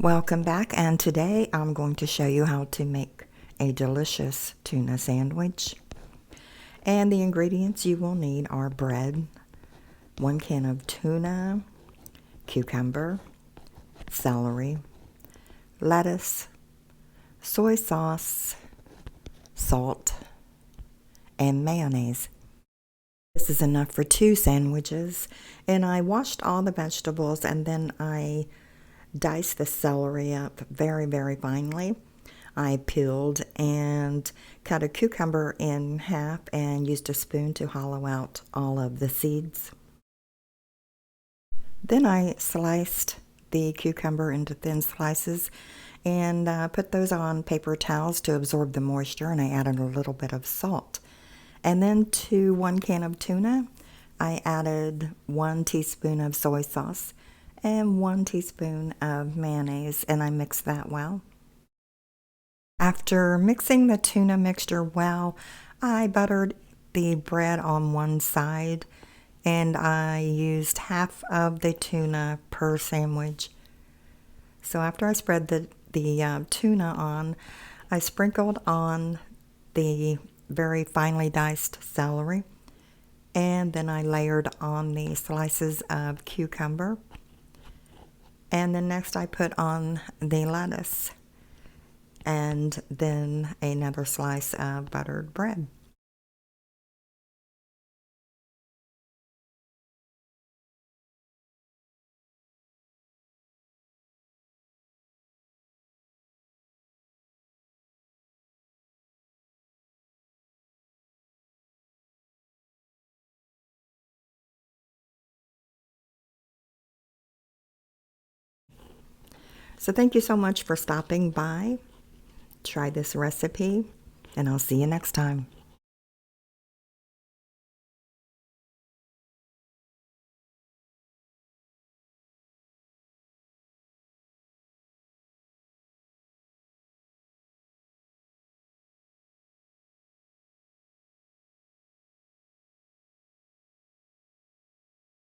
Welcome back, and today I'm going to show you how to make a delicious tuna sandwich. And the ingredients you will need are bread, 1 can of tuna, cucumber, celery, lettuce, soy sauce, salt, and mayonnaise. This is enough for 2 sandwiches, and I washed all the vegetables and then I diced the celery up very, very finely. I peeled and cut a cucumber in half and used a spoon to hollow out all of the seeds. Then I sliced the cucumber into thin slices and put those on paper towels to absorb the moisture, and I added a little bit of salt. And then to 1 can of tuna, I added 1 teaspoon of soy sauce and 1 teaspoon of mayonnaise, and I mixed that well. After mixing the tuna mixture well, I buttered the bread on one side, and I used half of the tuna per sandwich. So after I spread the tuna on, I sprinkled on the very finely diced celery, and then I layered on the slices of cucumber, and then next I put on the lettuce, and then another slice of buttered bread. So thank you so much for stopping by. Try this recipe, and I'll see you next time.